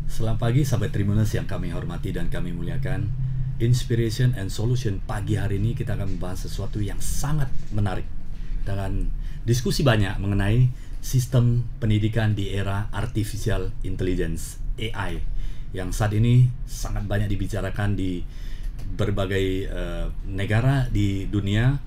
Selamat pagi sahabat Tribuners yang kami hormati dan kami muliakan. Inspiration and Solution pagi hari ini kita akan membahas sesuatu yang sangat menarik dengan diskusi banyak mengenai sistem pendidikan di era Artificial Intelligence (AI) yang saat ini sangat banyak dibicarakan di berbagai negara di dunia.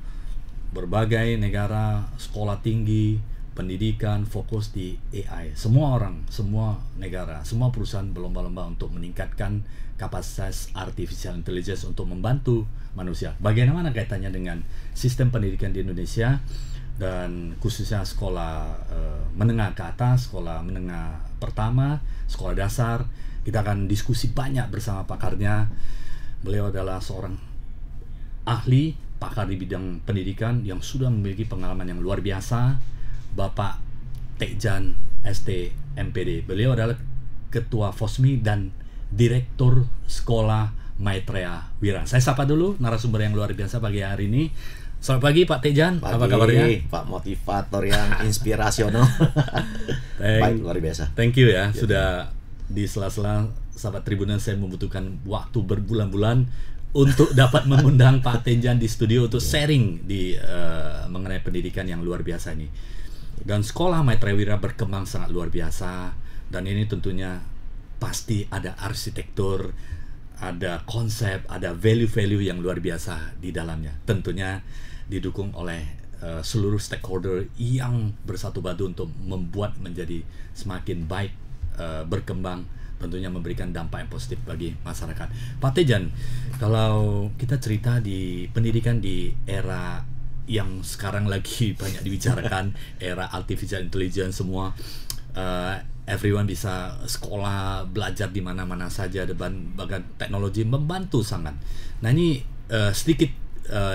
Berbagai negara, sekolah tinggi, pendidikan fokus di AI. Semua orang, semua negara, semua perusahaan berlomba-lomba untuk meningkatkan kapasitas artificial intelligence untuk membantu manusia. Bagaimana kaitannya dengan sistem pendidikan di Indonesia dan khususnya sekolah menengah ke atas, sekolah menengah pertama, sekolah dasar. Kita akan diskusi banyak bersama pakarnya. Beliau adalah seorang ahli, pakar di bidang pendidikan yang sudah memiliki pengalaman yang luar biasa, Bapak Tejan ST MPD. Beliau adalah Ketua FOSMI dan Direktur Sekolah Maitreya Wira. Saya sapa dulu narasumber yang luar biasa pagi hari ini. Selamat pagi Pak Tejan, apa kabarnya? Pak motivator yang inspirasional. Baik, luar biasa. Thank you ya, sudah di sela-sela sahabat Tribuners saya membutuhkan waktu berbulan-bulan untuk dapat mengundang Pak Tejan di studio untuk sharing di mengenai pendidikan yang luar biasa ini. Dan sekolah Maitreya Wira berkembang sangat luar biasa, dan ini tentunya pasti ada arsitektur, ada konsep, ada value-value yang luar biasa di dalamnya. Tentunya didukung oleh seluruh stakeholder yang bersatu padu untuk membuat menjadi semakin baik, berkembang, tentunya memberikan dampak yang positif bagi masyarakat. Pak Tejan, kalau kita cerita di pendidikan di era yang sekarang lagi banyak dibicarakan, era artificial intelligence, semua everyone bisa sekolah, belajar di mana-mana saja, bahkan teknologi membantu sangat. Nah ini sedikit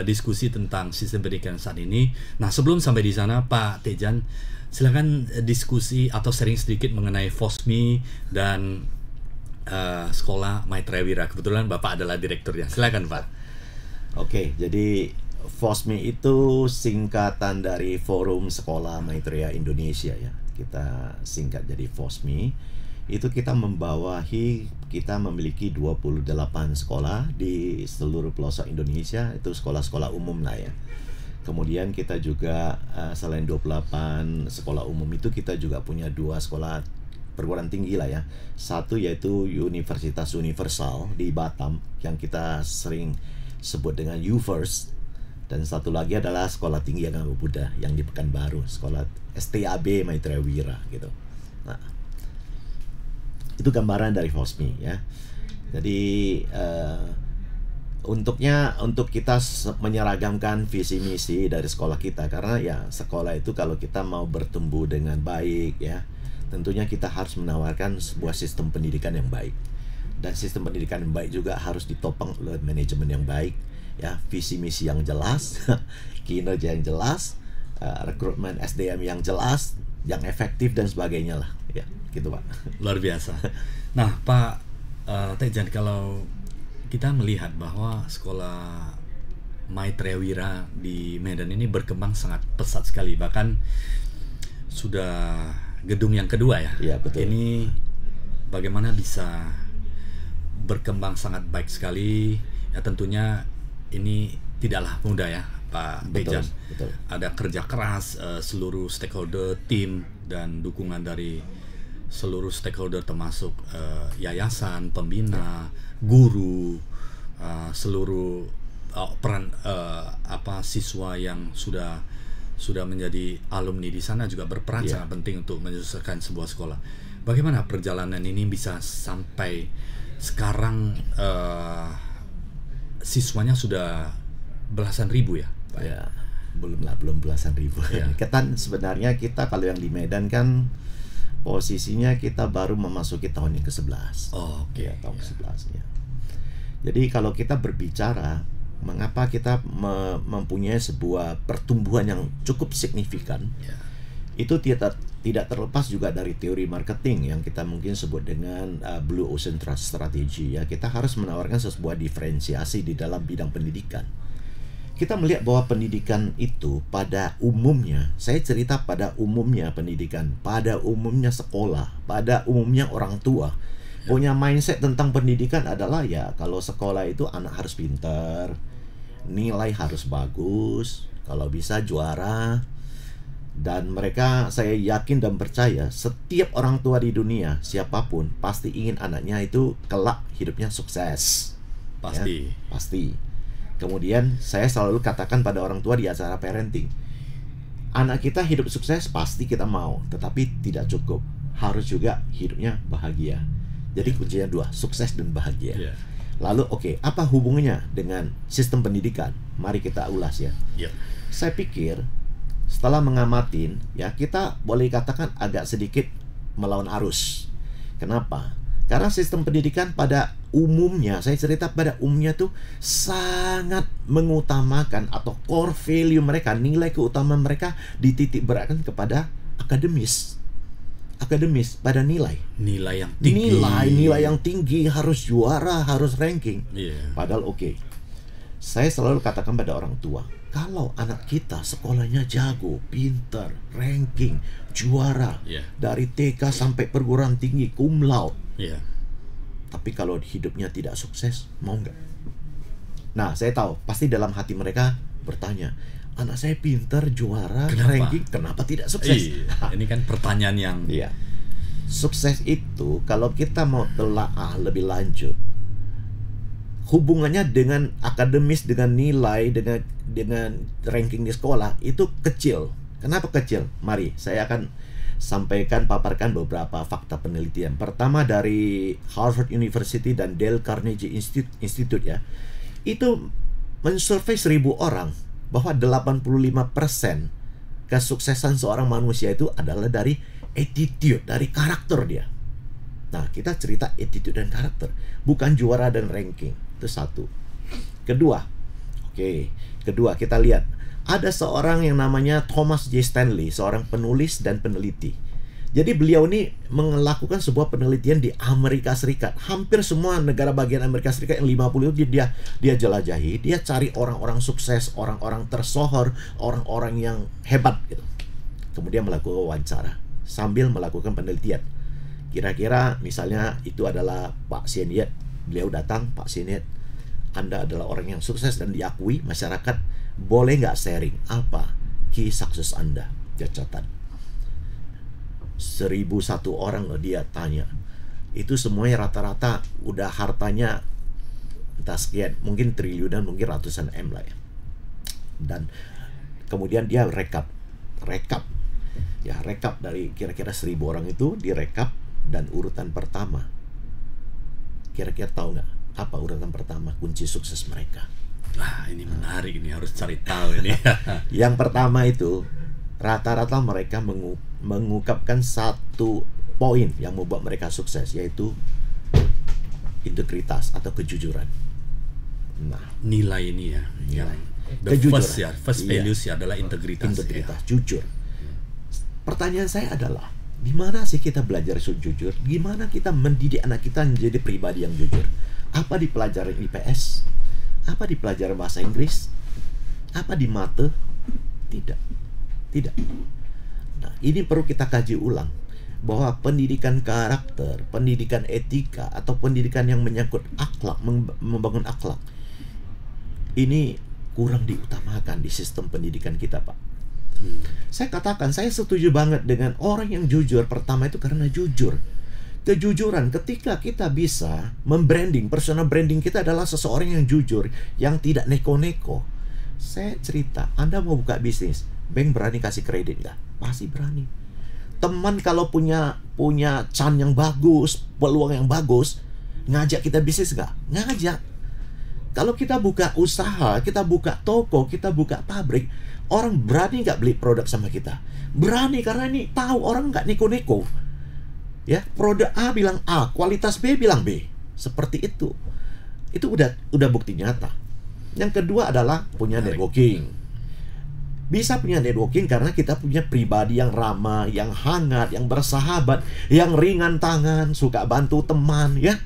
diskusi tentang sistem pendidikan saat ini. Nah sebelum sampai di sana, Pak Tejan, silakan diskusi atau sharing sedikit mengenai FOSMI dan sekolah Maitreya Wira. Kebetulan Bapak adalah direkturnya. Silakan Pak. Oke, jadi FOSMI itu singkatan dari Forum Sekolah Maitreya Indonesia ya. Kita singkat jadi FOSMI. Itu kita memiliki 28 sekolah di seluruh pelosok Indonesia. Itu sekolah-sekolah umum lah ya. Kemudian kita juga selain 28 sekolah umum itu, kita juga punya 2 sekolah perguruan tinggi lah ya. Satu yaitu Universitas Universal di Batam yang kita sering sebut dengan UFIRST, dan satu lagi adalah Sekolah Tinggi Agama Buddha yang di Pekanbaru, Sekolah STAB Maitreya Wira gitu. Nah, itu gambaran dari FOSMI ya. Jadi untuk kita menyeragamkan visi misi dari sekolah kita, karena ya sekolah itu kalau kita mau bertumbuh dengan baik ya, tentunya kita harus menawarkan sebuah sistem pendidikan yang baik, dan sistem pendidikan yang baik juga harus ditopang oleh manajemen yang baik ya, visi misi yang jelas, kinerja yang jelas, rekrutmen SDM yang jelas, yang efektif dan sebagainya lah ya, gitu Pak. Luar biasa. Nah Pak Tejan, kalau kita melihat bahwa sekolah Maitreya Wira di Medan ini berkembang sangat pesat sekali, bahkan sudah gedung yang kedua ya. Iya, betul. Ini bagaimana bisa berkembang sangat baik sekali ya, tentunya ini tidaklah mudah ya Pak Tejan. Betul. Ada kerja keras seluruh stakeholder, tim, dan dukungan dari seluruh stakeholder termasuk yayasan, pembina, guru, seluruh peran siswa yang sudah menjadi alumni di sana juga berperan sangat penting untuk menyelesaikan sebuah sekolah. Bagaimana perjalanan ini bisa sampai sekarang siswanya sudah belasan ribu ya, Pak? Ya, belum belasan ribu. Ya. Kan sebenarnya kita kalau yang di Medan kan posisinya kita baru memasuki tahun yang ke-11. Oh, oke. Ya, tahun ke-11 ya. Jadi kalau kita berbicara mengapa kita mempunyai sebuah pertumbuhan yang cukup signifikan, itu tidak terlepas juga dari teori marketing yang kita mungkin sebut dengan Blue Ocean Trust Strategy ya. Kita harus menawarkan sebuah diferensiasi di dalam bidang pendidikan. Kita melihat bahwa pendidikan itu pada umumnya, saya cerita pada umumnya pendidikan, pada umumnya sekolah, pada umumnya orang tua, punya mindset tentang pendidikan adalah ya kalau sekolah itu anak harus pintar, nilai harus bagus, kalau bisa juara. Dan mereka, saya yakin dan percaya, setiap orang tua di dunia, siapapun, pasti ingin anaknya itu kelak hidupnya sukses. Pasti. Ya, pasti. Kemudian saya selalu katakan pada orang tua di acara parenting, anak kita hidup sukses pasti kita mau, tetapi tidak cukup. Harus juga hidupnya bahagia. Jadi kuncinya dua, sukses dan bahagia. Yeah. Lalu apa hubungannya dengan sistem pendidikan? Mari kita ulas ya. Yeah. Saya pikir setelah mengamatin, ya kita boleh katakan agak sedikit melawan arus. Kenapa? Karena sistem pendidikan pada umumnya, saya cerita pada umumnya tuh sangat mengutamakan atau core value mereka, nilai keutamaan mereka dititik beratkan kepada akademis. Akademis pada nilai. Nilai yang tinggi. Nilai yang tinggi, harus juara, harus ranking. Yeah. Padahal saya selalu katakan pada orang tua, kalau anak kita sekolahnya jago, pintar, ranking, juara, dari TK sampai perguruan tinggi, cum laude, tapi kalau hidupnya tidak sukses, mau nggak? Nah, saya tahu pasti dalam hati mereka bertanya, anak saya pintar, juara, ranking, kenapa tidak sukses? Ini kan pertanyaan yang sukses itu kalau kita mau telaah lebih lanjut, hubungannya dengan akademis, dengan nilai, dengan ranking di sekolah itu kecil. Kenapa kecil? Mari saya akan paparkan beberapa fakta penelitian. Pertama dari Harvard University dan Dale Carnegie Institute ya. Itu mensurvei 1.000 orang bahwa 85% kesuksesan seorang manusia itu adalah dari attitude, dari karakter dia. Nah, kita cerita attitude dan karakter, bukan juara dan ranking. Itu satu. Kedua, kita lihat ada seorang yang namanya Thomas J. Stanley, seorang penulis dan peneliti. Jadi beliau ini melakukan sebuah penelitian di Amerika Serikat. Hampir semua negara bagian Amerika Serikat yang 50 itu dia jelajahi. Dia cari orang-orang sukses, orang-orang tersohor, orang-orang yang hebat gitu. Kemudian melakukan wawancara sambil melakukan penelitian. Kira-kira misalnya itu adalah Pak Sieniet. Beliau datang, Pak Sieniet, Anda adalah orang yang sukses dan diakui masyarakat. Boleh nggak sharing apa key success Anda? Dia catat. 1.001 orang loh dia tanya. Itu semuanya rata-rata udah hartanya entah sekian, mungkin triliunan, mungkin ratusan M lah ya. Dan kemudian dia rekap dari kira-kira 1.000 orang itu direkap. Dan urutan pertama, kira-kira tahu nggak apa urutan pertama kunci sukses mereka? Ini menarik, ini harus cari tahu ini. Yang pertama itu rata-rata mereka mengungkapkan satu poin yang membuat mereka sukses, yaitu integritas atau kejujuran. Nah, nilai ini ya. Kejujuran. First values adalah integritas. Integritas, jujur. Pertanyaan saya adalah, di mana sih kita belajar jujur? Gimana kita mendidik anak kita menjadi pribadi yang jujur? Apa di pelajaran IPS? Apa di pelajaran bahasa Inggris? Apa di mate? Tidak. Nah, ini perlu kita kaji ulang, bahwa pendidikan karakter, pendidikan etika, atau pendidikan yang menyangkut akhlak, membangun akhlak, ini kurang diutamakan di sistem pendidikan kita, Pak. Saya katakan, saya setuju banget dengan orang yang jujur. Pertama itu karena jujur. Kejujuran, ketika kita bisa membranding, personal branding kita adalah seseorang yang jujur, yang tidak neko-neko. Saya cerita, Anda mau buka bisnis, bank berani kasih kredit nggak? Pasti berani. Teman kalau punya can yang bagus, peluang yang bagus, ngajak kita bisnis nggak? Ngajak. Kalau kita buka usaha, kita buka toko, kita buka pabrik, orang berani nggak beli produk sama kita? Berani, karena ini tahu orang nggak neko-neko. Ya, produk A bilang A, kualitas B bilang B. Seperti itu. Itu udah bukti nyata. Yang kedua adalah punya networking. Bisa punya networking karena kita punya pribadi yang ramah, yang hangat, yang bersahabat, yang ringan tangan, suka bantu teman, ya.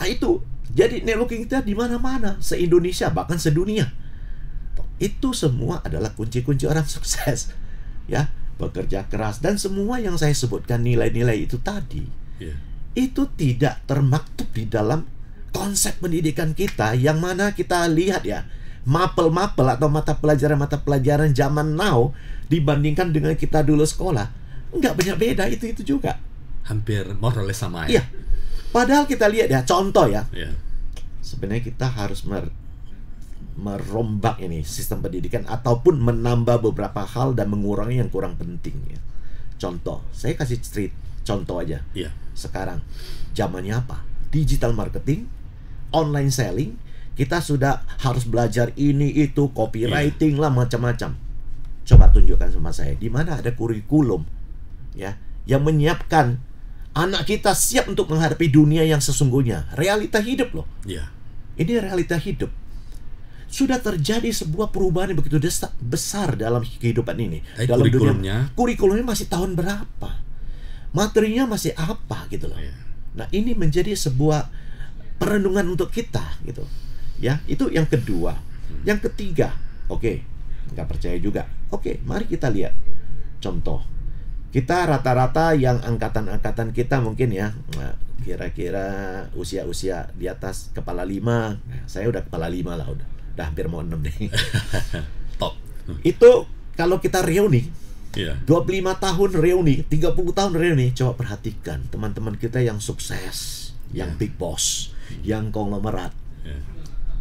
Nah, itu. Jadi networking kita di mana-mana, se-Indonesia bahkan sedunia. Itu semua adalah kunci-kunci orang sukses. Ya, bekerja keras dan semua yang saya sebutkan nilai-nilai itu tadi. itu tidak termaktub di dalam konsep pendidikan kita, yang mana kita lihat ya, mapel-mapel atau mata pelajaran zaman now dibandingkan dengan kita dulu sekolah, nggak banyak beda, itu juga. Hampir more or less sama ya. Iya. Padahal kita lihat ya, contoh ya. Iya. Sebenarnya kita harus merombak ini sistem pendidikan ataupun menambah beberapa hal dan mengurangi yang kurang penting ya. Contoh, saya kasih contoh aja. Iya. Sekarang zamannya apa? Digital marketing, online selling, kita sudah harus belajar ini itu, copywriting lah, macam-macam. Coba tunjukkan sama saya, di mana ada kurikulum ya yang menyiapkan anak kita siap untuk menghadapi dunia yang sesungguhnya. Realita hidup loh. Iya. Ini realita hidup. Sudah terjadi sebuah perubahan yang begitu besar dalam kehidupan ini. Dalam kurikulumnya masih tahun berapa? Materinya masih apa gitu loh. Iya. Nah, ini menjadi sebuah perenungan untuk kita gitu. Ya, itu yang kedua. Yang ketiga, oke, nggak percaya juga. Oke, mari kita lihat contoh. Kita rata-rata yang angkatan-angkatan kita mungkin ya, kira-kira usia-usia di atas kepala 5. Nah, saya udah kepala 5 lah, udah hampir mau 6 nih. Top. Itu kalau kita reuni, Iya. 25 tahun reuni, 30 tahun reuni, coba perhatikan teman-teman kita yang sukses, yang big boss, yang konglomerat. Iya.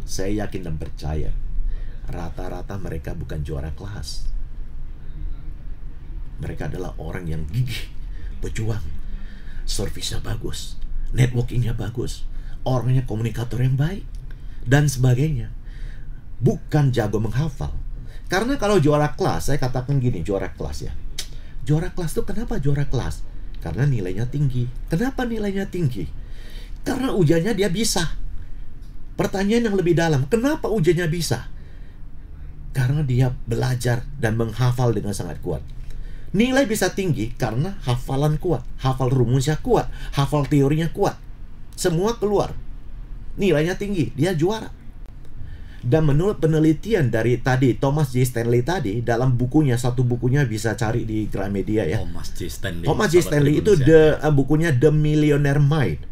Saya yakin dan percaya, rata-rata mereka bukan juara kelas. Mereka adalah orang yang gigih, pejuang, servisnya bagus, networkingnya bagus, orangnya komunikator yang baik, dan sebagainya. Bukan jago menghafal. Karena kalau juara kelas, saya katakan gini, juara kelas ya. Juara kelas itu kenapa juara kelas? Karena nilainya tinggi. Kenapa nilainya tinggi? Karena ujiannya dia bisa. Pertanyaan yang lebih dalam, kenapa ujiannya bisa? Karena dia belajar dan menghafal dengan sangat kuat. Nilai bisa tinggi karena hafalan kuat, hafal rumusnya kuat, hafal teorinya kuat. Semua keluar. Nilainya tinggi, dia juara. Dan menurut penelitian dari tadi Thomas J. Stanley tadi, dalam bukunya, satu bukunya bisa cari di Gramedia ya. Thomas J. Stanley itu bukunya The Millionaire Mind.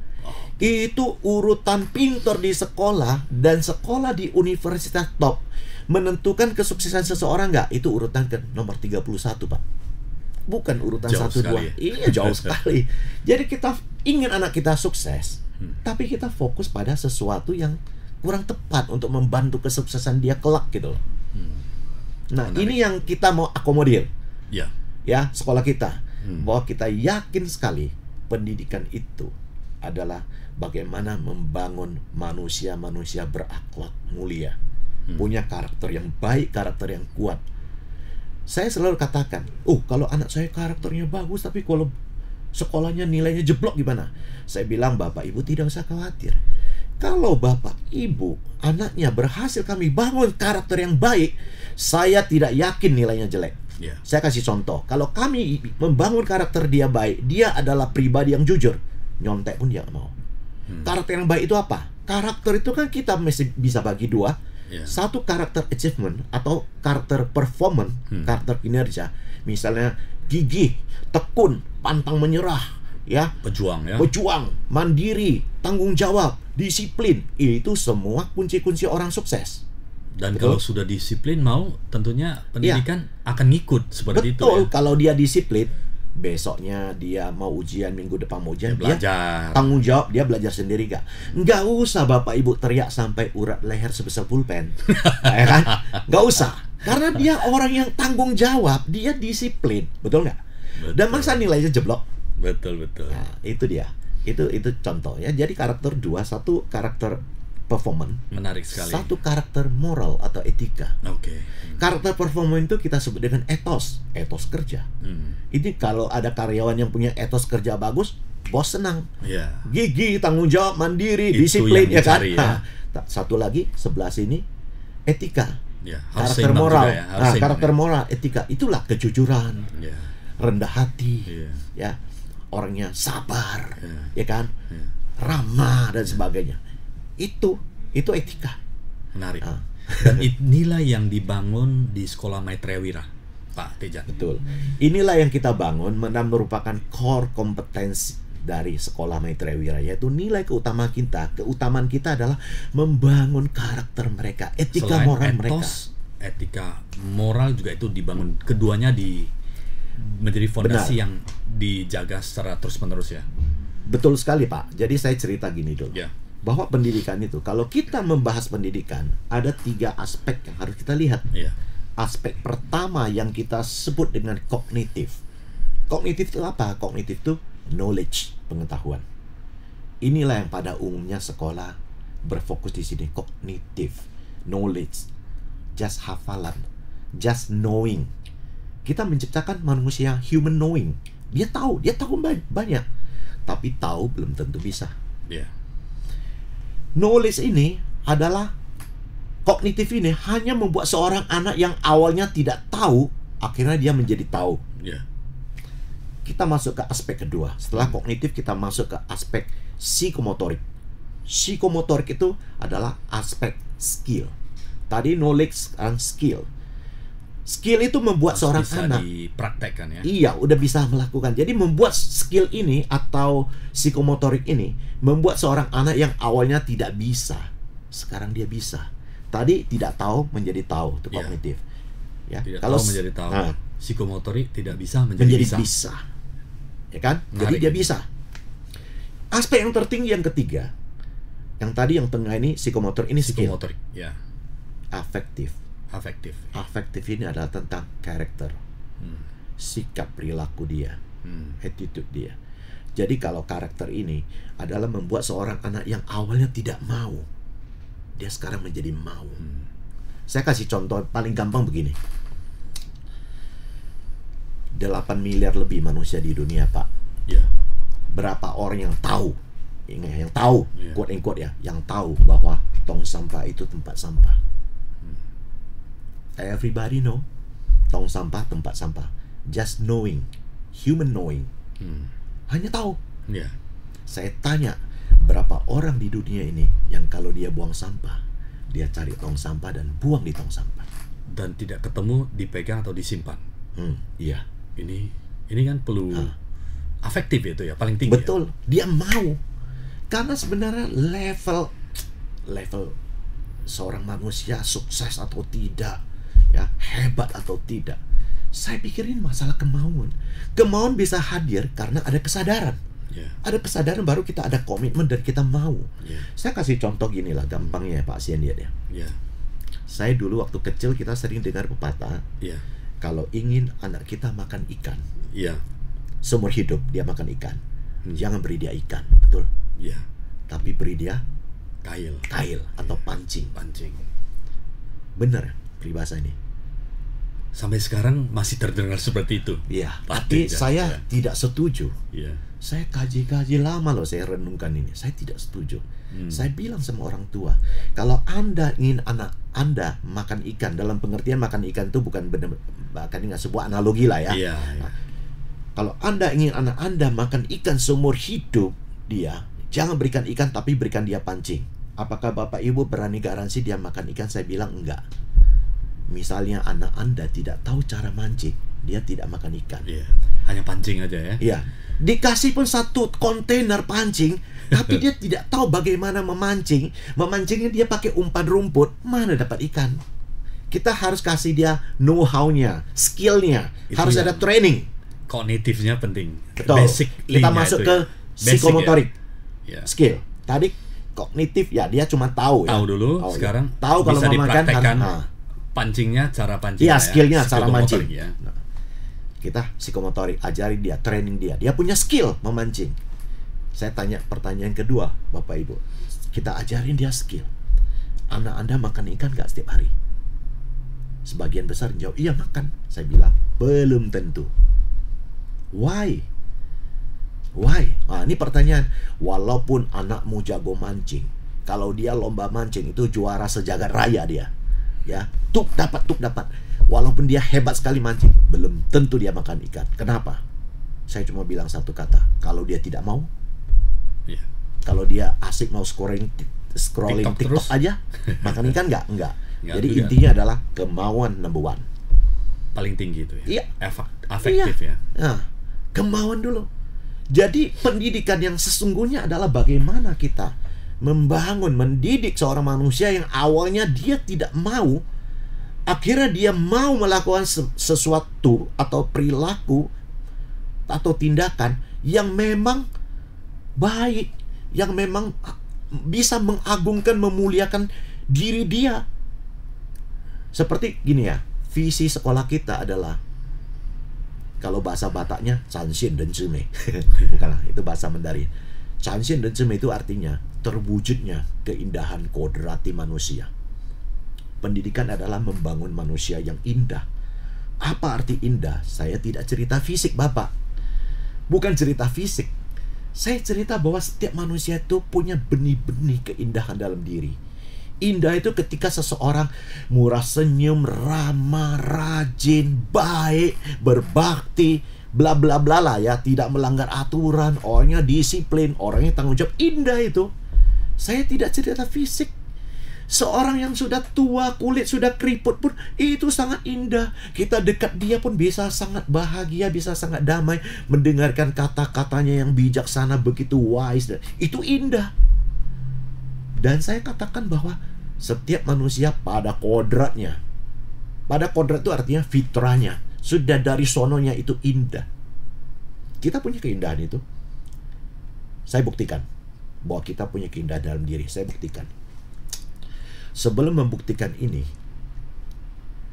Itu urutan pinter di sekolah dan sekolah di universitas top menentukan kesuksesan seseorang nggak? Itu urutan ke nomor 31, Pak. Bukan urutan jauh 1, 2. sekali. Iya, jauh sekali. Jadi kita ingin anak kita sukses, tapi kita fokus pada sesuatu yang kurang tepat untuk membantu kesuksesan dia kelak gitu loh. Nah, menarik. ini yang kita mau akomodir. Ya. Ya, sekolah kita. Bahwa kita yakin sekali pendidikan itu adalah bagaimana membangun manusia-manusia berakhlak mulia. Punya karakter yang baik, karakter yang kuat. Saya selalu katakan, kalau anak saya karakternya bagus, tapi kalau sekolahnya nilainya jeblok gimana? Saya bilang, Bapak Ibu tidak usah khawatir. Kalau Bapak Ibu, anaknya berhasil kami bangun karakter yang baik, saya tidak yakin nilainya jelek. Yeah. Saya kasih contoh, kalau kami membangun karakter dia baik, dia adalah pribadi yang jujur, nyontek pun dia nggak mau. Karakter yang baik itu apa? Karakter itu kan kita mesti bisa bagi dua. Yeah. Satu karakter achievement atau karakter performance, karakter kinerja. Misalnya gigih, tekun, pantang menyerah, ya, Pejuang ya. pejuang, mandiri, tanggung jawab, disiplin. Itu semua kunci-kunci orang sukses. Dan Betul. kalau sudah disiplin, mau tentunya pendidikan akan ngikut seperti Betul, itu ya. kalau dia disiplin, besoknya dia mau ujian, minggu depan mau ujian, dia Belajar. tanggung jawab, dia belajar sendiri gak? Nggak usah Bapak Ibu teriak sampai urat leher sebesar pulpen. Ya kan? Nggak usah. Karena dia orang yang tanggung jawab, dia disiplin. Betul nggak? Dan masa nilainya jeblok? Betul. Nah, itu dia. Itu contoh ya. Jadi karakter dua, satu karakter performance, Menarik sekali. satu karakter moral atau etika. Oke. Karakter performance itu kita sebut dengan etos kerja. Ini kalau ada karyawan yang punya etos kerja bagus, bos senang. Ya. Gigih, tanggung jawab, mandiri, Itu disiplin, yang ya kan? dicari, ya. Satu lagi sebelah sini etika, Ya, harus karakter seimbang moral. juga ya, harus seimbang Karakter ya. moral, etika, itulah kejujuran, Ya. rendah hati, Iya. ya, orangnya sabar, Ya. ya kan, Ya. ramah dan sebagainya. Itu etika. Menarik. Ah. Dan inilah yang dibangun di sekolah Maitreya Wira, Pak Tejan. Betul. Inilah yang kita bangun, merupakan core kompetensi dari sekolah Maitreya Wira, yaitu nilai keutamaan kita adalah membangun karakter mereka, etika Selain moral etos, mereka. etika moral juga itu dibangun. Keduanya menjadi fondasi Benar. yang dijaga secara terus-menerus ya. Betul sekali, Pak. Jadi saya cerita gini dulu. Ya. Bahwa pendidikan itu, kalau kita membahas pendidikan, ada 3 aspek yang harus kita lihat. Iya. Aspek pertama yang kita sebut dengan kognitif. Kognitif itu apa? Kognitif itu knowledge, pengetahuan. Inilah yang pada umumnya sekolah berfokus di sini, kognitif, knowledge, just hafalan, just knowing. Kita menciptakan manusia human knowing. Dia tahu banyak, tapi tahu belum tentu bisa. Iya. Knowledge ini adalah kognitif ini hanya membuat seorang anak yang awalnya tidak tahu, akhirnya dia menjadi tahu. Iya. Kita masuk ke aspek kedua. Setelah kognitif, kita masuk ke aspek psikomotorik. Psikomotorik itu adalah aspek skill. Tadi knowledge, sekarang skill. Skill itu membuat Harus seorang bisa anak, dipraktekkan ya. iya, udah bisa melakukan. Jadi membuat skill ini atau psikomotorik ini membuat seorang anak yang awalnya tidak bisa, sekarang dia bisa. Tadi tidak tahu menjadi tahu, itu Iya. kognitif. Ya, Tidak kalau tahu menjadi tahu. Nah, Psikomotorik tidak bisa menjadi menjadi bisa. bisa. Ya kan? Menarik Jadi dia ini. bisa. Aspek yang tertinggi yang ketiga, yang tadi yang tengah ini psikomotor, ini skill. Psikomotorik, ya. Afektif. Afektif. Afektif ini adalah tentang karakter, Hmm. sikap perilaku dia, Hmm. attitude dia. Jadi kalau karakter ini adalah membuat seorang anak yang awalnya tidak mau, dia sekarang menjadi mau. Saya kasih contoh paling gampang begini. 8 miliar lebih manusia di dunia, Pak. Ya. Berapa orang yang tahu, ingat, yang tahu, Iya. quote and quote ya, yang tahu bahwa tong sampah itu tempat sampah. Everybody know tong sampah tempat sampah. Just knowing, human knowing, Hmm. hanya tahu. Ya. Saya tanya, berapa orang di dunia ini yang kalau dia buang sampah, dia cari tong sampah dan buang di tong sampah. Dan tidak ketemu, dipegang atau disimpan. Iya. Ini kan perlu afektif itu ya, paling tinggi. Betul, dia mau. Karena sebenarnya level seorang manusia sukses atau tidak, ya, hebat atau tidak, saya pikirin masalah kemauan. Kemauan bisa hadir karena ada kesadaran. Ya. Ada kesadaran baru kita ada komitmen dan kita mau. Ya. Saya kasih contoh gini lah, gampangnya ya Pak Sian ya. Ya. Saya dulu waktu kecil kita sering dengar pepatah, Ya. kalau ingin anak kita makan ikan, Ya. seumur hidup dia makan ikan, jangan beri dia ikan, betul? Ya. Tapi beri dia Kail. kail atau pancing. Pancing. Bener peribahasa ini. Sampai sekarang masih terdengar seperti itu. Iya, Pasti tapi ya, saya ya. tidak setuju. Ya. Saya kaji-kaji lama loh, saya renungkan ini. Saya tidak setuju. Saya bilang sama orang tua, kalau Anda ingin anak Anda makan ikan, dalam pengertian makan ikan itu bukan benar, bahkan ini sebuah analogi lah ya. Iya. Ya. Kalau Anda ingin anak Anda makan ikan seumur hidup dia, jangan berikan ikan tapi berikan dia pancing. Apakah Bapak Ibu berani garansi dia makan ikan? Saya bilang enggak. Misalnya anak Anda tidak tahu cara mancing, dia tidak makan ikan. Iya. Hanya pancing aja ya. Iya. Dikasih pun satu kontainer pancing, tapi dia tidak tahu bagaimana memancing. Memancingnya dia pakai umpan rumput, mana dapat ikan? Kita harus kasih dia know-how-nya, skill-nya. Itu Harus yang ada training. Kognitifnya penting. Betul. Basic Kita linknya masuk itu ke ya. Basic psikomotorik. Ya. Skill. Tadi kognitif ya, dia cuma tahu ya. Tahu dulu, Oh, iya. sekarang tahu kalau bisa mau makan dipraktekkan harus. pancingnya, cara pancing. Iya, skillnya, cara mancing. Ya. Nah, kita psikomotorik, ajarin dia, training dia. Dia punya skill memancing. Saya tanya pertanyaan kedua, Bapak Ibu. Kita ajarin dia skill. Anak Anda makan ikan nggak setiap hari? Sebagian besar jawab, iya makan. Saya bilang, belum tentu. Why? Why? Nah, ini pertanyaan. Walaupun anakmu jago mancing, kalau dia lomba mancing itu juara sejagat raya dia. Ya, tuk dapat. Walaupun dia hebat sekali mancing, belum tentu dia makan ikan. Kenapa? Saya cuma bilang satu kata. Kalau dia tidak mau, Ya. kalau dia asik mau scrolling TikTok TikTok terus. aja, makan ikan nggak? Enggak. Nggak Jadi juga. intinya adalah kemauan number one. Paling tinggi itu ya. Iya. Afektif ya. Nah, kemauan dulu. Jadi pendidikan yang sesungguhnya adalah bagaimana kita membangun, mendidik seorang manusia yang awalnya dia tidak mau, akhirnya dia mau melakukan sesuatu atau perilaku atau tindakan yang memang baik, yang memang bisa mengagungkan, memuliakan diri dia. Seperti gini ya, visi sekolah kita adalah, kalau bahasa Bataknya, Cansien dan Cime. Bukanlah, itu bahasa Mandarin. Cansien dan Cime itu artinya terwujudnya keindahan kodrati manusia. Pendidikan adalah membangun manusia yang indah. Apa arti indah? Saya tidak cerita fisik, Bapak. Bukan cerita fisik. Saya cerita bahwa setiap manusia itu punya benih-benih keindahan dalam diri. Indah itu ketika seseorang murah senyum, ramah, rajin, baik, berbakti, bla bla bla lah ya, tidak melanggar aturan, orangnya disiplin, orangnya tanggung jawab. Indah itu. Saya tidak cerita fisik. Seorang yang sudah tua, kulit sudah keriput pun itu sangat indah. Kita dekat dia pun bisa sangat bahagia, bisa sangat damai, mendengarkan kata-katanya yang bijaksana, begitu wise. Itu indah. Dan saya katakan bahwa setiap manusia pada kodratnya, pada kodrat itu artinya fitrahnya, sudah dari sononya itu indah. Kita punya keindahan itu. Saya buktikan bahwa kita punya keindahan dalam diri. Saya buktikan. Sebelum membuktikan ini,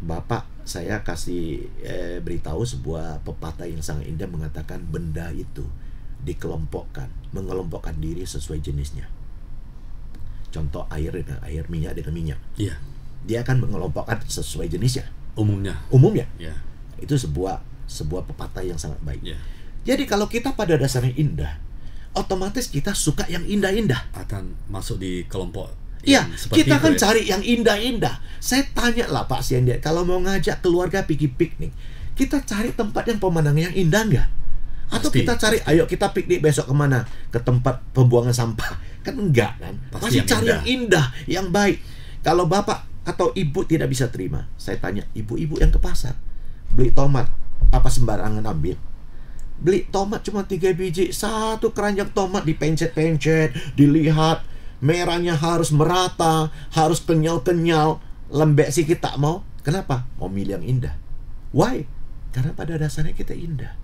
Bapak saya kasih beritahu sebuah pepatah yang sangat indah, mengatakan benda itu dikelompokkan, mengelompokkan diri sesuai jenisnya. Contoh air dengan air, minyak dengan minyak. Iya. Dia akan mengelompokkan sesuai jenisnya. Umumnya. Iya. Iya. Itu sebuah pepatah yang sangat baik. Iya. Jadi kalau kita pada dasarnya indah, otomatis kita suka yang indah-indah. Akan masuk di kelompok. Iya, kita kan ya. cari yang indah-indah. Saya tanya lah Pak Siandia, kalau mau ngajak keluarga pergi piknik, kita cari tempat yang pemandangan yang indah nggak? Atau kita cari, ayo kita piknik besok kemana? Ke tempat pembuangan sampah. Kan enggak kan? Pasti cari yang indah, yang baik. Kalau bapak atau ibu tidak bisa terima, saya tanya, ibu-ibu yang ke pasar, beli tomat, apa sembarangan ambil? Beli tomat cuma 3 biji, satu keranjang tomat dipencet-pencet, dilihat, merahnya harus merata, harus kenyal-kenyal, lembek sih kita mau. Kenapa? Mau milih yang indah. Why? Karena pada dasarnya kita indah.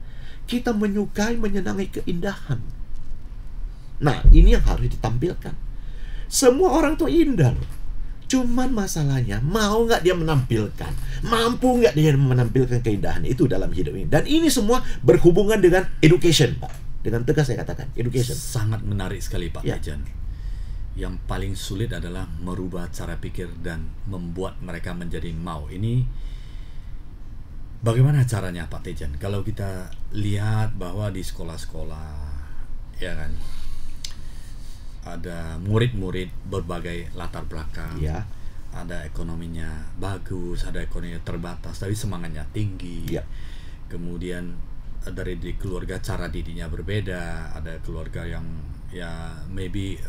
Kita menyukai, menyenangi keindahan. Nah, ini yang harus ditampilkan. Semua orang tuh indah loh. Cuman masalahnya, mau nggak dia menampilkan? Mampu nggak dia menampilkan keindahan itu dalam hidup ini? Dan ini semua berhubungan dengan education, Pak. Dengan tegas saya katakan, education. Sangat menarik sekali, Pak Tejan. Yang paling sulit adalah merubah cara pikir dan membuat mereka menjadi mau. Ini bagaimana caranya, Pak Tejan? Kalau kita lihat bahwa di sekolah-sekolah, ya kan, ada murid-murid berbagai latar belakang, ya. Ada ekonominya bagus, ada ekonominya terbatas, tapi semangatnya tinggi. Ya. Kemudian dari keluarga cara didiknya berbeda, ada keluarga yang ya maybe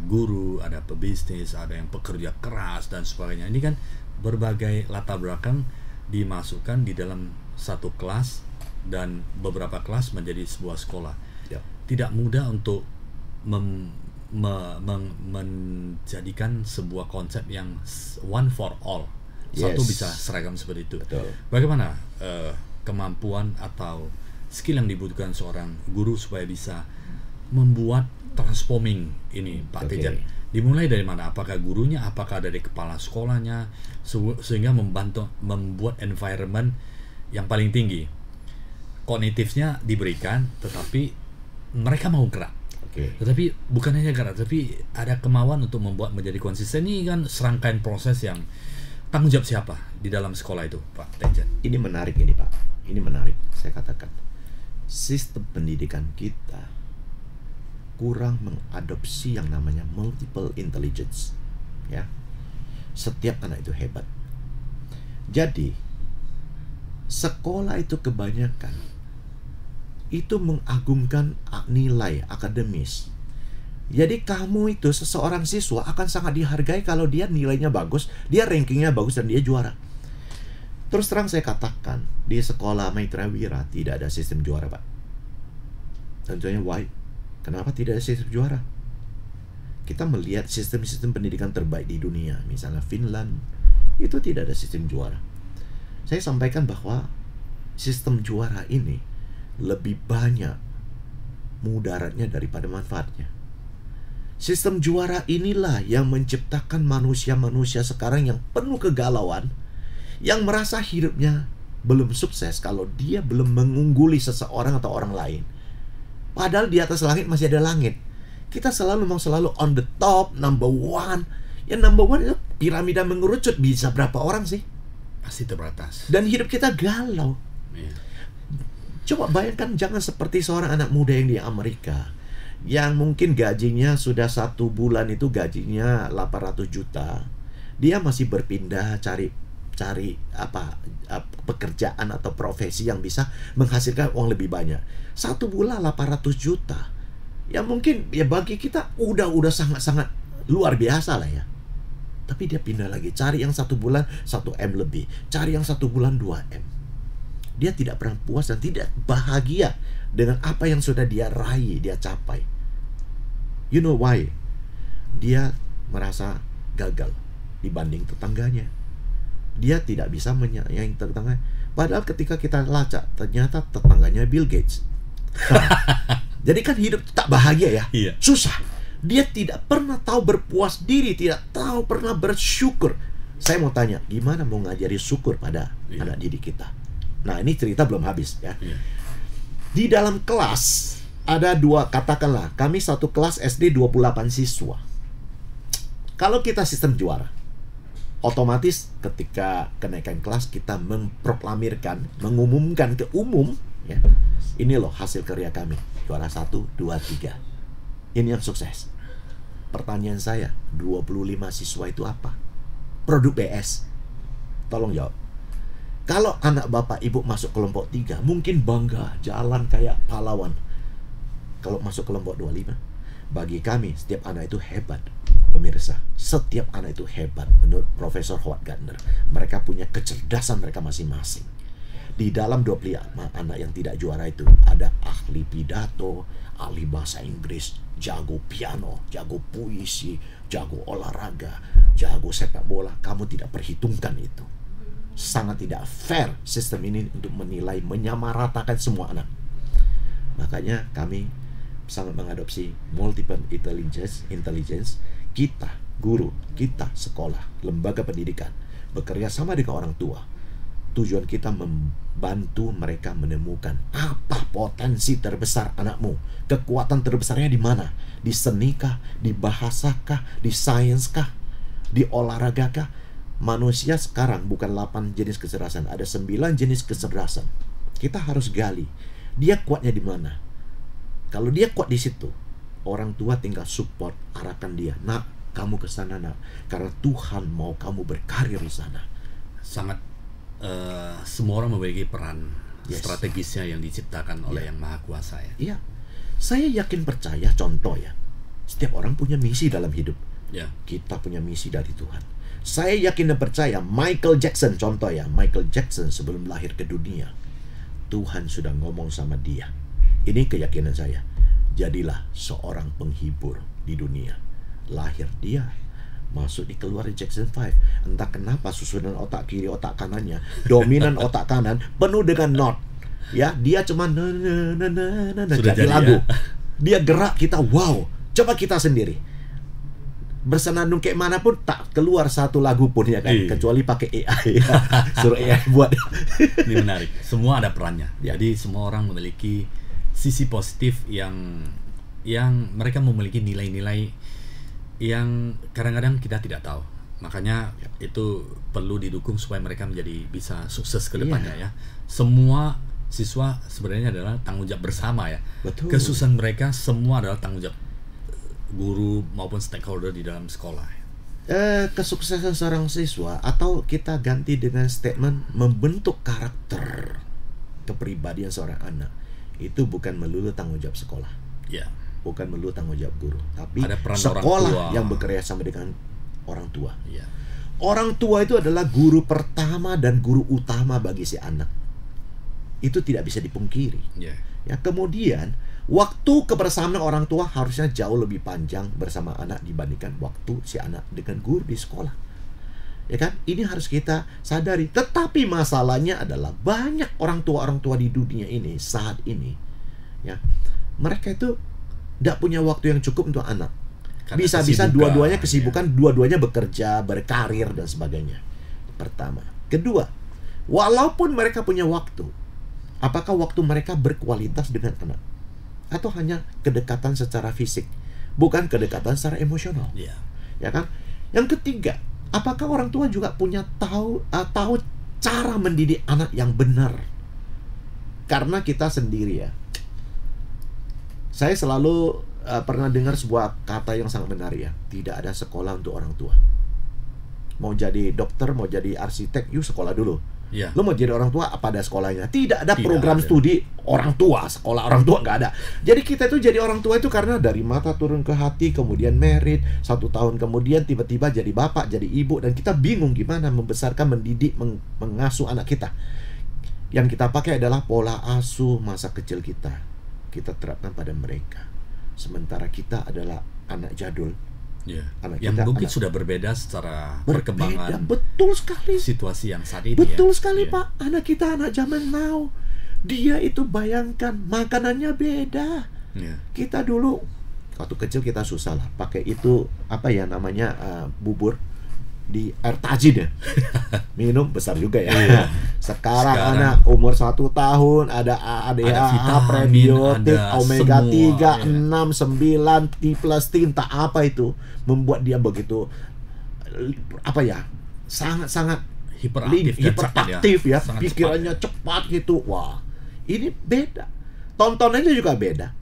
guru, ada pebisnis, ada yang pekerja keras dan sebagainya. Ini kan berbagai latar belakang dimasukkan di dalam satu kelas dan beberapa kelas menjadi sebuah sekolah. Ya. Tidak mudah untuk menjadikan sebuah konsep yang one for all, satu bisa seragam seperti itu. Betul. Bagaimana kemampuan atau skill yang dibutuhkan seorang guru supaya bisa membuat transforming ini, Pak Tejan? Dimulai dari mana? Apakah gurunya, apakah dari kepala sekolahnya, sehingga membuat environment yang paling tinggi, kognitifnya diberikan, tetapi mereka mau gerak. Tetapi bukan hanya gerak, tapi ada kemauan untuk membuat menjadi konsisten. Ini kan serangkaian proses yang tanggung jawab siapa di dalam sekolah itu, Pak Tejan? Ini menarik ini, Pak. Ini menarik. Saya katakan, sistem pendidikan kita kurang mengadopsi yang namanya multiple intelligence. Ya, setiap anak itu hebat. Jadi sekolah itu kebanyakan itu mengagungkan nilai akademis. Jadi kamu itu, seseorang siswa akan sangat dihargai kalau dia nilainya bagus, dia rankingnya bagus dan dia juara. Terus terang saya katakan, di sekolah Maitreya Wira tidak ada sistem juara, Pak. Tentunya why? Kenapa tidak ada sistem juara? Kita melihat sistem-sistem pendidikan terbaik di dunia, misalnya Finland, itu tidak ada sistem juara. Saya sampaikan bahwa sistem juara ini lebih banyak mudaratnya daripada manfaatnya. Sistem juara inilah yang menciptakan manusia-manusia sekarang yang penuh kegalauan, yang merasa hidupnya belum sukses kalau dia belum mengungguli seseorang atau orang lain. Padahal di atas langit masih ada langit. Kita selalu on the top, number one. Yang number one itu piramida mengerucut, bisa berapa orang sih? Pasti terbatas. Dan hidup kita galau. Iya. Coba bayangkan, jangan seperti seorang anak muda yang di Amerika, yang mungkin gajinya sudah 1 bulan itu gajinya 800 juta. Dia masih berpindah cari pekerjaan atau profesi yang bisa menghasilkan uang lebih banyak. 1 bulan 800 juta. Ya mungkin ya bagi kita udah sangat-sangat luar biasa lah ya. Tapi dia pindah lagi, cari yang 1 bulan 1M lebih, cari yang 1 bulan 2M. Dia tidak pernah puas dan tidak bahagia dengan apa yang sudah dia raih, dia capai. You know why? Dia merasa gagal dibanding tetangganya. Dia tidak bisa menyayangi tetangganya. Padahal ketika kita lacak, ternyata tetangganya Bill Gates. Jadi kan hidup tak bahagia ya. Iya. Susah. Dia tidak pernah tahu berpuas diri, tidak tahu pernah bersyukur. Saya mau tanya, gimana mau ngajari syukur pada anak didik kita? Nah, ini cerita belum habis ya. Iya. Di dalam kelas ada katakanlah kami satu kelas SD 28 siswa. Kalau kita sistem juara, otomatis ketika kenaikan kelas kita mengumumkan ke umum ya. Ini loh hasil karya kami. Juara 1, 2, 3. Ini yang sukses. Pertanyaan saya, 25 siswa itu apa? Produk BS. Tolong jawab. Kalau anak bapak ibu masuk kelompok 3, mungkin bangga, jalan kayak pahlawan. Kalau masuk kelompok 25, bagi kami setiap anak itu hebat. Pemirsa, setiap anak itu hebat menurut Profesor Howard Gardner. Mereka punya kecerdasan mereka masing-masing. Di dalam 25 anak yang tidak juara itu ada ahli pidato, ahli bahasa Inggris, jago piano, jago puisi, jago olahraga, jago sepak bola. Kamu tidak perhitungkan itu. Sangat tidak fair sistem ini untuk menilai, menyamaratakan semua anak. Makanya kami sangat mengadopsi multiple intelligence. Kita, guru, kita, sekolah, lembaga pendidikan, bekerja sama dengan orang tua. Tujuan kita membantu mereka menemukan apa potensi terbesar anakmu. Kekuatan terbesarnya di mana? Di seni kah? Di bahasa kah? Di sains kah? Di olahraga kah? Manusia sekarang bukan 8 jenis kecerdasan, ada 9 jenis kecerdasan. Kita harus gali. Dia kuatnya di mana? Kalau dia kuat di situ, orang tua tinggal support, arahkan dia. Nak, kamu ke sana nak, karena Tuhan mau kamu berkarir di sana. Sangat semua orang memiliki peran strategisnya yang diciptakan oleh Yang Maha Kuasa ya. Iya. Saya yakin percaya, contoh ya, setiap orang punya misi dalam hidup. Ya. Kita punya misi dari Tuhan. Saya yakin dan percaya, Michael Jackson contoh ya, Michael Jackson sebelum lahir ke dunia, Tuhan sudah ngomong sama dia. Ini keyakinan saya. Jadilah seorang penghibur di dunia. Lahir dia, masuk di keluar Jackson 5. Entah kenapa susunan otak kiri, otak kanannya, dominan otak kanan penuh dengan not. Ya, dia cuma sudah jadi lagu. Ya? Dia gerak kita, wow. Coba kita sendiri bersenandung kayak manapun tak keluar satu lagu pun ya kan, kecuali pakai AI. Suruh AI buat. Ini menarik. Semua ada perannya. Jadi semua orang memiliki sisi positif yang mereka memiliki nilai-nilai yang kadang-kadang kita tidak tahu. Makanya itu perlu didukung supaya mereka bisa sukses ke depannya ya. Semua siswa sebenarnya adalah tanggung jawab bersama ya. Betul. Kesuksesan mereka semua adalah tanggung jawab guru maupun stakeholder di dalam sekolah. Kesuksesan seorang siswa, atau kita ganti dengan statement membentuk karakter kepribadian seorang anak, itu bukan melulu tanggung jawab sekolah. Ya. Bukan melulu tanggung jawab guru, tapi ada peran sekolah yang bekerja sama dengan orang tua. Ya. Orang tua itu adalah guru pertama dan guru utama bagi si anak. Itu tidak bisa dipungkiri. Yeah. Ya, kemudian waktu kebersamaan orang tua harusnya jauh lebih panjang bersama anak dibandingkan waktu si anak dengan guru di sekolah. Ya kan? Ini harus kita sadari. Tetapi masalahnya adalah banyak orang tua di dunia ini saat ini, ya, mereka itu tidak punya waktu yang cukup untuk anak. Bisa-bisa dua-duanya kesibukan, dua-duanya bekerja, berkarir dan sebagainya. Pertama. Kedua, walaupun mereka punya waktu, apakah waktu mereka berkualitas dengan anak? Atau hanya kedekatan secara fisik, bukan kedekatan secara emosional? Ya kan? Yang ketiga, apakah orang tua juga punya tahu cara mendidik anak yang benar? Karena kita sendiri, ya, saya selalu pernah dengar sebuah kata yang sangat menarik, ya. Tidak ada sekolah untuk orang tua. Mau jadi dokter, mau jadi arsitek, yuk sekolah dulu. Lo mau jadi orang tua, apa ada sekolahnya? Tidak ada program studi orang tua, sekolah orang tua nggak ada. Jadi kita itu jadi orang tua itu karena dari mata turun ke hati, kemudian merit, 1 tahun kemudian tiba-tiba jadi bapak, jadi ibu, dan kita bingung gimana membesarkan, mendidik, mengasuh anak kita. Yang kita pakai adalah pola asuh masa kecil kita terapkan pada mereka. Sementara kita adalah anak jadul. Anak yang kita, mungkin sudah berbeda secara perkembangan. Betul sekali. Situasi yang saat ini. Betul sekali, Pak. Anak kita anak zaman now. Dia itu bayangkan makanannya beda. Kita dulu waktu kecil kita susah lah pakai itu apa ya namanya bubur di air tajin, ya. Minum besar juga, ya. Sekarang anak umur 1 tahun ada ADHD, prebiotik, omega 3, 6, 9, T plus tinta apa itu membuat dia begitu sangat hiperaktif, ya. Pikirannya cepat gitu. Wah, ini beda. Tontonannya juga beda.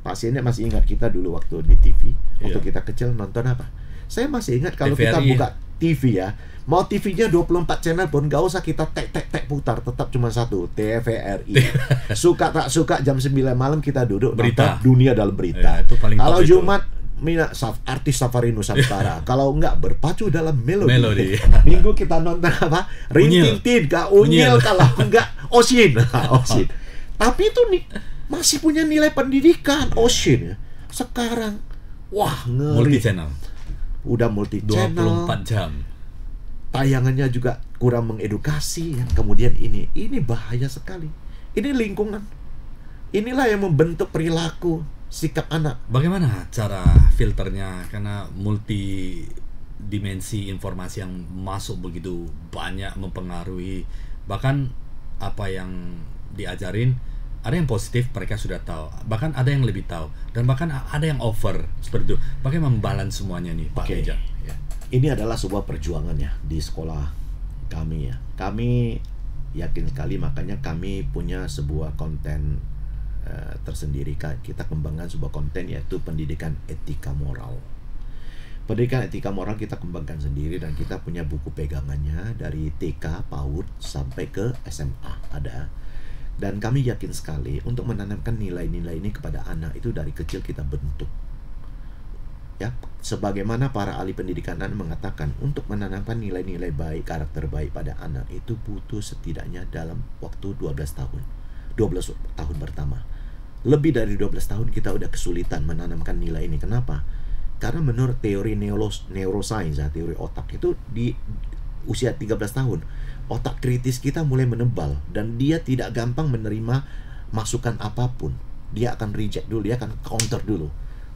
Pasiennya masih ingat kita dulu waktu di TV, waktu kita kecil nonton apa? Saya masih ingat kalau TVRI, kita buka TV, ya, mau TV-nya 24 channel pun gak usah kita tek putar, tetap cuma satu, TVRI. Suka tak suka jam 9 malam kita duduk berita. Nonton Dunia Dalam Berita. Kalau Jumat artis Safari Nusantara. Kalau enggak berpacu dalam melodi. Minggu kita nonton apa? Rintintin, Kak Unyil. Kalau enggak Oshin. Oshin. Tapi itu nih masih punya nilai pendidikan, Oshin, ya. Sekarang wah, ngeri. Udah multi channel, 24 jam. Tayangannya juga kurang mengedukasi, ya. Kemudian ini bahaya sekali. Ini lingkungan. Inilah yang membentuk perilaku sikap anak. Bagaimana cara filternya? Karena multi dimensi informasi yang masuk begitu banyak mempengaruhi. Bahkan apa yang diajarin, ada yang positif, mereka sudah tahu. Bahkan ada yang lebih tahu. Dan bahkan ada yang over. Seperti itu. Bagaimana membalance semuanya nih, Pak Reja? Ya. Ini adalah sebuah perjuangan, ya, di sekolah kami, ya. Kami yakin sekali, makanya kami punya sebuah konten tersendiri. Kita kembangkan sebuah konten, yaitu pendidikan etika moral. Pendidikan etika moral kita kembangkan sendiri, dan kita punya buku pegangannya dari TK, PAUD, sampai ke SMA ada. Dan kami yakin sekali untuk menanamkan nilai-nilai ini kepada anak itu dari kecil kita bentuk. Ya, sebagaimana para ahli pendidikan mengatakan, untuk menanamkan nilai-nilai baik, karakter baik pada anak itu butuh setidaknya dalam waktu 12 tahun. 12 tahun pertama. Lebih dari 12 tahun kita udah kesulitan menanamkan nilai ini. Kenapa? Karena menurut teori neuroscience, teori otak itu di usia 13 tahun otak kritis kita mulai menebal, dan dia tidak gampang menerima masukan apapun. Dia akan reject dulu, dia akan counter dulu.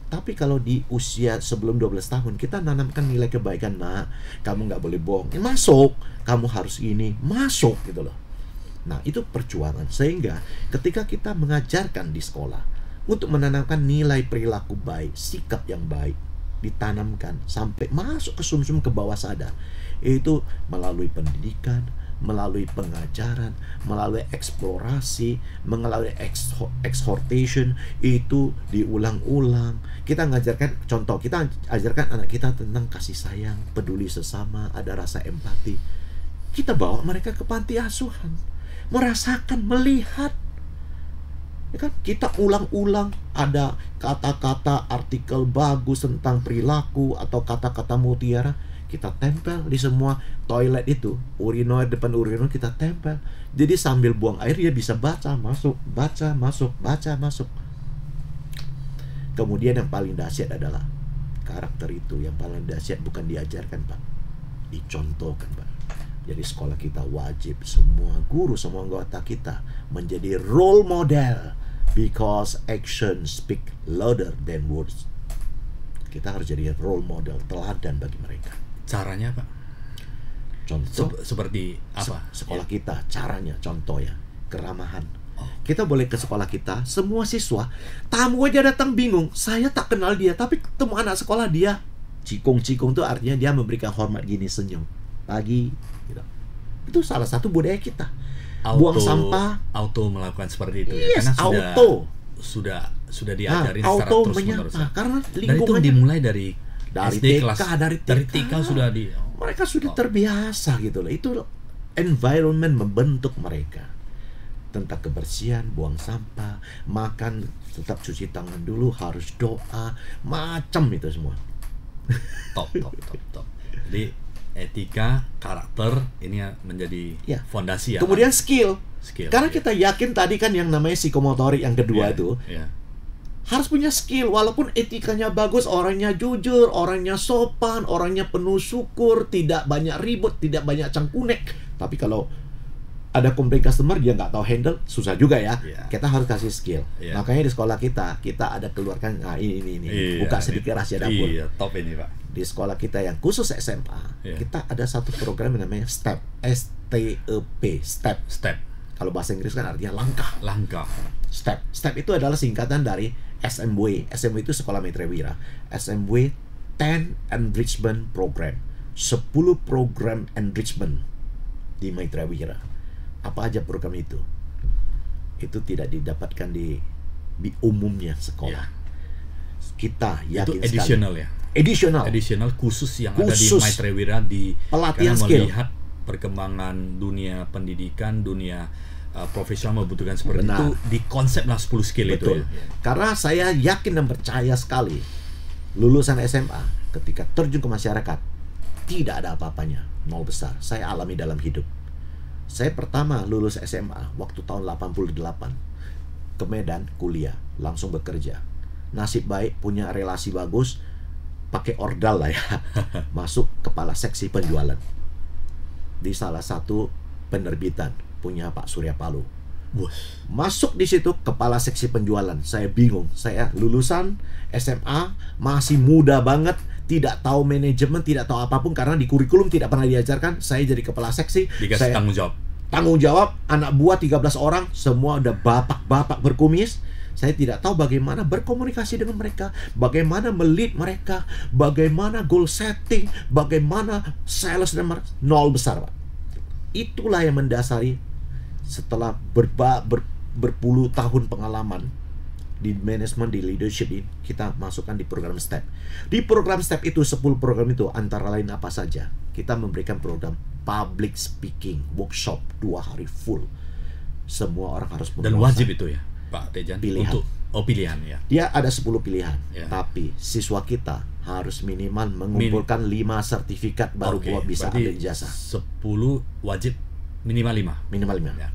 Tapi kalau di usia sebelum 12 tahun kita nanamkan nilai kebaikan, nah, kamu nggak boleh bohong, masuk, kamu harus ini, masuk, gitu loh. Nah, itu perjuangan. Sehingga ketika kita mengajarkan di sekolah untuk menanamkan nilai perilaku baik, sikap yang baik, ditanamkan sampai masuk ke sumsum ke bawah sadar, itu melalui pendidikan, melalui pengajaran, melalui eksplorasi, melalui exhortation, itu diulang-ulang. Kita ngajarkan, contoh, kita ajarkan anak kita tentang kasih sayang, peduli sesama, ada rasa empati. Kita bawa mereka ke panti asuhan, merasakan, melihat. Ya kan? Kita ulang-ulang, ada kata-kata, artikel bagus tentang perilaku atau kata-kata mutiara. kita tempel di semua toilet itu, urinoir, depan urinoir kita tempel. Jadi sambil buang air dia bisa baca masuk, baca masuk, baca masuk. Kemudian yang paling dahsyat adalah karakter itu. Yang paling dahsyat bukan diajarkan, Pak, dicontohkan, Pak. Jadi sekolah kita wajib semua guru, semua anggota kita menjadi role model, because action speak louder than words. Kita harus jadi role model, teladan bagi mereka. Caranya, Pak? Contoh seperti apa? Sekolah kita, caranya, contoh ya, keramahan. Kita boleh ke sekolah kita, semua siswa, tamu aja datang bingung, saya tak kenal dia, tapi ketemu anak sekolah dia cikung-cikung, itu artinya dia memberikan hormat, gini, senyum pagi gitu. Itu salah satu budaya kita. Buang sampah, auto melakukan seperti itu, yes, ya? Karena sudah diajarin secara auto terus-menerus. Karena Dan itu lingkungan dimulai dari SD TK, kelas, dari TK sudah di mereka sudah terbiasa gitu loh. Itu environment membentuk mereka tentang kebersihan, buang sampah, makan tetap cuci tangan dulu, harus doa, macam itu semua. top. Jadi etika, karakter ini menjadi fondasi ya. Kemudian skill. Karena ya. kita yakin tadi kan yang namanya psikomotorik yang kedua itu harus punya skill. Walaupun etikanya bagus, orangnya jujur, orangnya sopan, orangnya penuh syukur, tidak banyak ribut, tidak banyak cangkunek. Tapi kalau ada komplain customer dia nggak tahu handle, susah juga ya. Kita harus kasih skill. Makanya di sekolah kita ada keluarkan, nah ini buka sedikit rahasia dapur. Top ini, Pak. Di sekolah kita yang khusus SMA, kita ada satu program yang namanya STEP, STEP. Kalau bahasa Inggris kan artinya langkah. STEP itu adalah singkatan dari SMW. SMW itu Sekolah Maitreya. SMW 10 Enrichment Program. 10 program enrichment di Maitreya. Apa aja program itu? Itu tidak didapatkan di umumnya sekolah. Kita yakin itu additional sekali. Additional khusus yang ada di Maitreya di pelatihan karena skill. Melihat perkembangan dunia pendidikan, dunia profesional membutuhkan seperti itu, di konseplah 10 skill. Betul. Itu ya. Karena saya yakin dan percaya sekali lulusan SMA ketika terjun ke masyarakat tidak ada apa-apanya, nol besar. Saya alami dalam hidup. Saya pertama lulus SMA waktu tahun 88 ke Medan kuliah, langsung bekerja. Nasib baik punya relasi bagus, pakai ordal lah ya. Masuk kepala seksi penjualan di salah satu penerbitan punya Pak Surya Paloh. Masuk di situ kepala seksi penjualan. Saya bingung. Saya lulusan SMA, masih muda banget, tidak tahu manajemen, tidak tahu apapun karena di kurikulum tidak pernah diajarkan. Saya jadi kepala seksi. Dikasih tanggung jawab, anak buah 13 orang, semua udah bapak-bapak berkumis. Saya tidak tahu bagaimana berkomunikasi dengan mereka, bagaimana melead mereka, bagaimana goal setting, bagaimana sales, dan nol besar, Pak. Itulah yang mendasari setelah berpuluh tahun pengalaman di manajemen, di leadership, kita masukkan di program STEP. Di program STEP itu 10 program itu antara lain apa saja? Kita memberikan program public speaking workshop 2 hari full. Semua orang harus menguasai. Dan wajib itu ya, Pak Tejan? Pilihan. Pilihan ya. Dia ada 10 pilihan, tapi siswa kita harus minimal mengumpulkan 5 sertifikat baru bisa ambil ijazah. 10 wajib minimal 5. Minimal 5. Ya.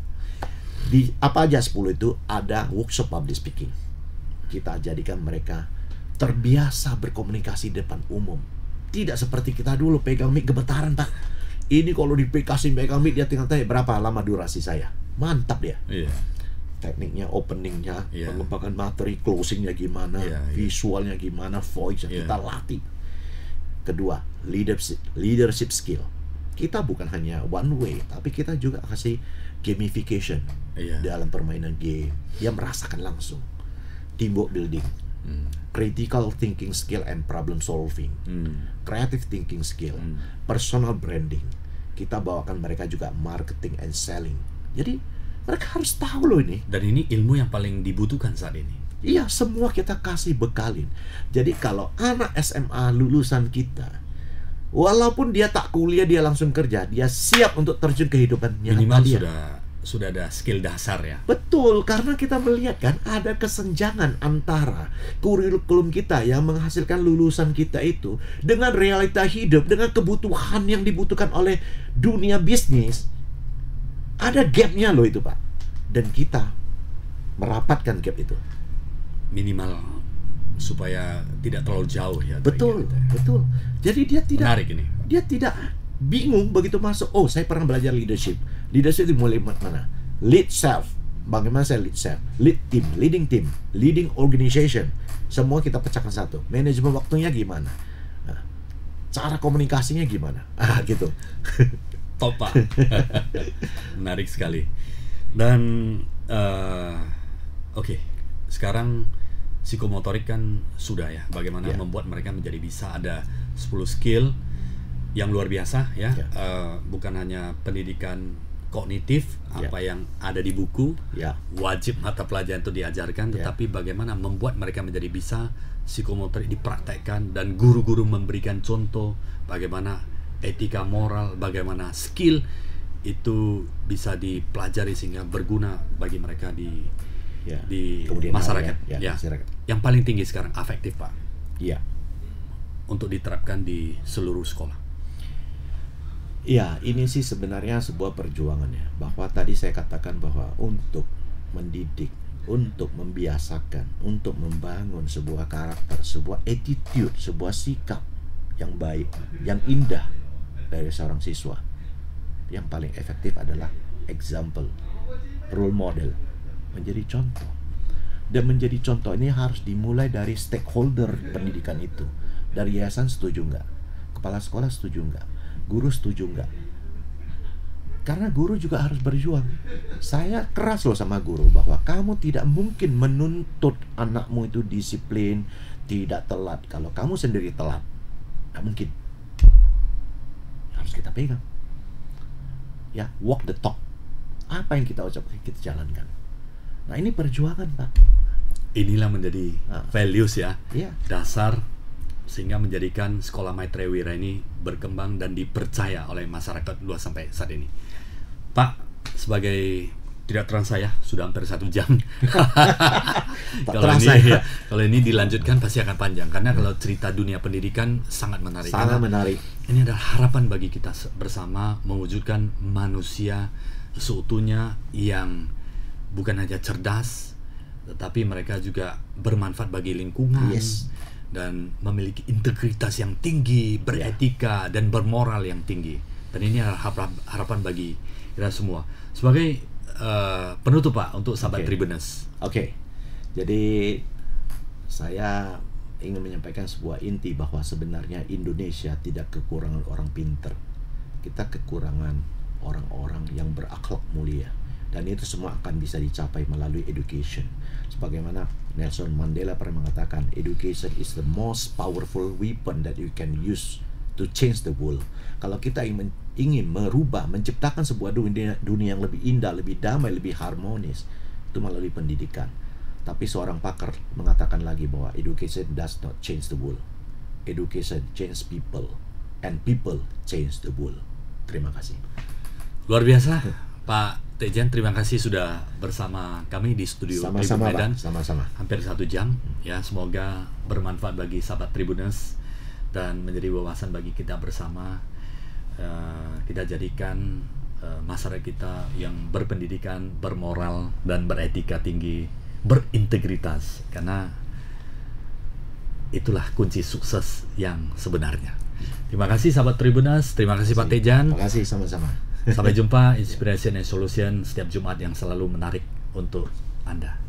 Di apa aja 10 itu ada workshop public speaking. Kita jadikan mereka terbiasa berkomunikasi di depan umum. Tidak seperti kita dulu pegang mic gemetaran, Pak. Ini kalau dikasih pegang mic dia tinggal tanya berapa lama durasi saya. Mantap dia. Iya. Tekniknya, openingnya, pengembangan materi, closingnya gimana, visualnya gimana, voice kita latih. Kedua, leadership skill. Kita bukan hanya one way, tapi kita juga kasih gamification dalam permainan game. Dia merasakan langsung. Teamwork building, critical thinking skill and problem solving, creative thinking skill, personal branding. Kita bawakan mereka juga marketing and selling. Jadi mereka harus tahu loh ini. Dan ini ilmu yang paling dibutuhkan saat ini. Iya, semua kita kasih bekalin. Jadi kalau anak SMA lulusan kita, walaupun dia tak kuliah, dia langsung kerja, dia siap untuk terjun kehidupan minimal dia. Sudah sudah ada skill dasar ya. Betul, karena kita melihat kan ada kesenjangan antara kurikulum kita yang menghasilkan lulusan kita itu dengan realita hidup, dengan kebutuhan yang dibutuhkan oleh dunia bisnis. Ada gapnya loh itu, Pak. Dan kita merapatkan gap itu. Minimal supaya tidak terlalu jauh ya. Betul, betul. Jadi dia tidak menarik ini. Dia tidak bingung begitu masuk. Oh, saya pernah belajar leadership. Leadership dimulai mana? Lead self. Bagaimana saya lead self? Lead team, leading organization. Semua kita pecahkan satu. Manajemen waktunya gimana? Nah, cara komunikasinya gimana? Gitu. Top, Pak. Menarik sekali. Dan oke, sekarang psikomotorik kan sudah ya. Bagaimana membuat mereka menjadi bisa ada 10 skill yang luar biasa ya. Bukan hanya pendidikan kognitif apa yang ada di buku, wajib mata pelajaran itu diajarkan, tetapi bagaimana membuat mereka menjadi bisa psikomotorik dipraktekkan, dan guru-guru memberikan contoh bagaimana etika moral, bagaimana skill itu bisa dipelajari sehingga berguna bagi mereka di masyarakat. Masyarakat. Yang paling tinggi sekarang afektif, Pak. Iya. Untuk diterapkan di seluruh sekolah. Ya, ini sih sebenarnya sebuah perjuangan ya. Bahwa tadi saya katakan bahwa untuk mendidik, untuk membiasakan, untuk membangun sebuah karakter, sebuah attitude, sebuah sikap yang baik, yang indah dari seorang siswa, yang paling efektif adalah example, role model, menjadi contoh. Dan menjadi contoh ini harus dimulai dari stakeholder pendidikan itu. Dari yayasan setuju nggak? Kepala sekolah setuju nggak? Guru setuju nggak? Karena guru juga harus berjuang. Saya keras loh sama guru bahwa kamu tidak mungkin menuntut anakmu itu disiplin, tidak telat. Kalau kamu sendiri telat, nggak mungkin. Harus kita pegang. Ya, walk the talk. Apa yang kita ucapkan, kita jalankan. Nah, ini perjuangan, Pak. Inilah menjadi values ya, dasar sehingga menjadikan sekolah Maitreya Wira ini berkembang dan dipercaya oleh masyarakat luas sampai saat ini. Pak, sebagai tidak terasa ya, sudah hampir 1 jam. Kalau ini dilanjutkan pasti akan panjang, karena kalau cerita dunia pendidikan sangat menarik. Sangat menarik. Ini adalah harapan bagi kita bersama mewujudkan manusia seutuhnya yang bukan hanya cerdas, tetapi mereka juga bermanfaat bagi lingkungan. Dan memiliki integritas yang tinggi, beretika dan bermoral yang tinggi. Dan ini adalah harapan bagi kita semua. Sebagai penutup, Pak, untuk sahabat Tribuners. Jadi saya ingin menyampaikan sebuah inti bahwa sebenarnya Indonesia tidak kekurangan orang pinter. Kita kekurangan orang-orang yang berakhlak mulia. Dan itu semua akan bisa dicapai melalui education. Sebagaimana Nelson Mandela pernah mengatakan, education is the most powerful weapon that you can use to change the world. Kalau kita ingin merubah, menciptakan sebuah dunia yang lebih indah, lebih damai, lebih harmonis, itu melalui pendidikan. Tapi seorang pakar mengatakan lagi bahwa education does not change the world. Education change people, and people change the world. Terima kasih. Luar biasa, Pak Tejan, terima kasih sudah bersama kami di studio Tribun Medan. Sama-sama. Hampir 1 jam. Ya, semoga bermanfaat bagi sahabat Tribuners dan menjadi wawasan bagi kita bersama. Kita jadikan masyarakat kita yang berpendidikan, bermoral dan beretika tinggi, berintegritas, karena itulah kunci sukses yang sebenarnya. Terima kasih sahabat Tribuners, terima kasih Pak Tejan. Terima kasih, sama-sama. Sampai jumpa, Inspiration and Solution setiap Jumat yang selalu menarik untuk Anda.